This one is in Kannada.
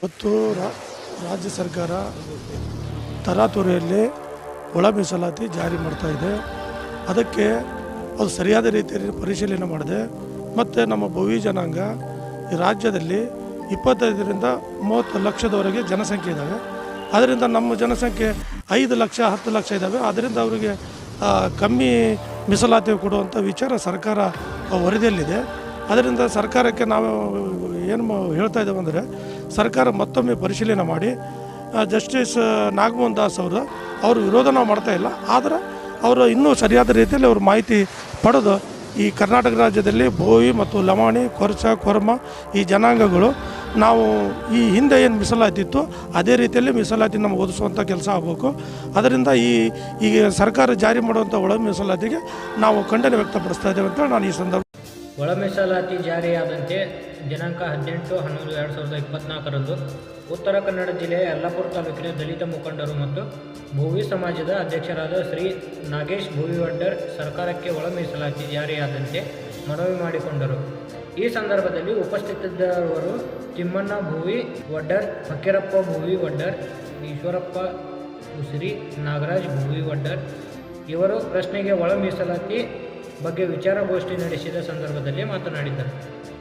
ಇವತ್ತು ರಾಜ್ಯ ಸರ್ಕಾರ ತರಾತುರಿಯಲ್ಲಿ ಒಳ ಮೀಸಲಾತಿ ಜಾರಿ ಮಾಡ್ತಾ ಇದೆ. ಅದಕ್ಕೆ ಅದು ಸರಿಯಾದ ರೀತಿಯಲ್ಲಿ ಪರಿಶೀಲನೆ ಮಾಡಿದೆ. ಮತ್ತು ನಮ್ಮ ಭೋವಿ ಜನಾಂಗ ಈ ರಾಜ್ಯದಲ್ಲಿ 25ರಿಂದ 30 ಲಕ್ಷದವರೆಗೆ ಜನಸಂಖ್ಯೆ ಇದ್ದಾವೆ. ಅದರಿಂದ ನಮ್ಮ ಜನಸಂಖ್ಯೆ 5 ಲಕ್ಷ 10 ಲಕ್ಷ ಇದ್ದಾವೆ. ಅದರಿಂದ ಅವರಿಗೆ ಕಮ್ಮಿ ಮೀಸಲಾತಿ ಕೊಡುವಂಥ ವಿಚಾರ ಸರ್ಕಾರ ವರದಿಯಲ್ಲಿದೆ. ಅದರಿಂದ ಸರ್ಕಾರಕ್ಕೆ ನಾವು ಏನು ಹೇಳ್ತಾ ಇದ್ದೇವೆ ಅಂದರೆ, ಸರ್ಕಾರ ಮತ್ತೊಮ್ಮೆ ಪರಿಶೀಲನೆ ಮಾಡಿ ಜಸ್ಟಿಸ್ ನಾಗಮೋಹನ್ ದಾಸ್ ಅವರು ವಿರೋಧ ನಾವು ಮಾಡ್ತಾ ಇಲ್ಲ, ಆದರೆ ಅವರು ಇನ್ನೂ ಸರಿಯಾದ ರೀತಿಯಲ್ಲಿ ಅವರು ಮಾಹಿತಿ ಪಡೆದು ಈ ಕರ್ನಾಟಕ ರಾಜ್ಯದಲ್ಲಿ ಭೋವಿ ಮತ್ತು ಲಮಾಣಿ, ಕೊರ್ಚ, ಕೊರ್ಮ ಈ ಜನಾಂಗಗಳು ನಾವು ಈ ಹಿಂದೆ ಏನು ಮೀಸಲಾತಿತ್ತು ಅದೇ ರೀತಿಯಲ್ಲಿ ಮೀಸಲಾತಿ ನಮಗೆ ಒದಗಿಸುವಂಥ ಕೆಲಸ ಆಗಬೇಕು. ಅದರಿಂದ ಈಗ ಸರ್ಕಾರ ಜಾರಿ ಮಾಡುವಂಥ ಒಳ ಮೀಸಲಾತಿಗೆ ನಾವು ಖಂಡನೆ ವ್ಯಕ್ತಪಡಿಸ್ತಾ ಇದ್ದೇವೆ ಅಂತ ನಾನು ಈ ಸಂದರ್ಭ. ಒಳ ಮೀಸಲಾತಿ ಜಾರಿಯಾದಂತೆ ದಿನಾಂಕ 18/11/2024 ಉತ್ತರ ಕನ್ನಡ ಜಿಲ್ಲೆಯ ಯಲ್ಲಾಪುರ ತಾಲೂಕಿನ ದಲಿತ ಮುಖಂಡರು ಮತ್ತು ಭೋವಿ ಸಮಾಜದ ಅಧ್ಯಕ್ಷರಾದ ಶ್ರೀ ನಾಗೇಶ್ ಭೋವಿ ವಡ್ಡರ್ ಸರ್ಕಾರಕ್ಕೆ ಒಳ ಮೀಸಲಾತಿ ಜಾರಿಯಾದಂತೆ ಮನವಿ ಮಾಡಿಕೊಂಡರು. ಈ ಸಂದರ್ಭದಲ್ಲಿ ಉಪಸ್ಥಿತರಿದ್ದವರು ತಿಮ್ಮಣ್ಣ ಭೋವಿ ವಡ್ಡರ್, ಫಕೀರಪ್ಪ ಭೋವಿ ವಡ್ಡರ್, ಈಶ್ವರಪ್ಪ ಉಸಿರಿ, ನಾಗರಾಜ್ ಭೋವಿ ವಡ್ಡರ್ ಇವರು ಪ್ರಶ್ನೆಗೆ ಒಳ ಮೀಸಲಾತಿ ಬಗ್ಗೆ ವಿಚಾರಗೋಷ್ಠಿ ನಡೆಸಿದ ಸಂದರ್ಭದಲ್ಲಿ ಮಾತನಾಡಿದರು.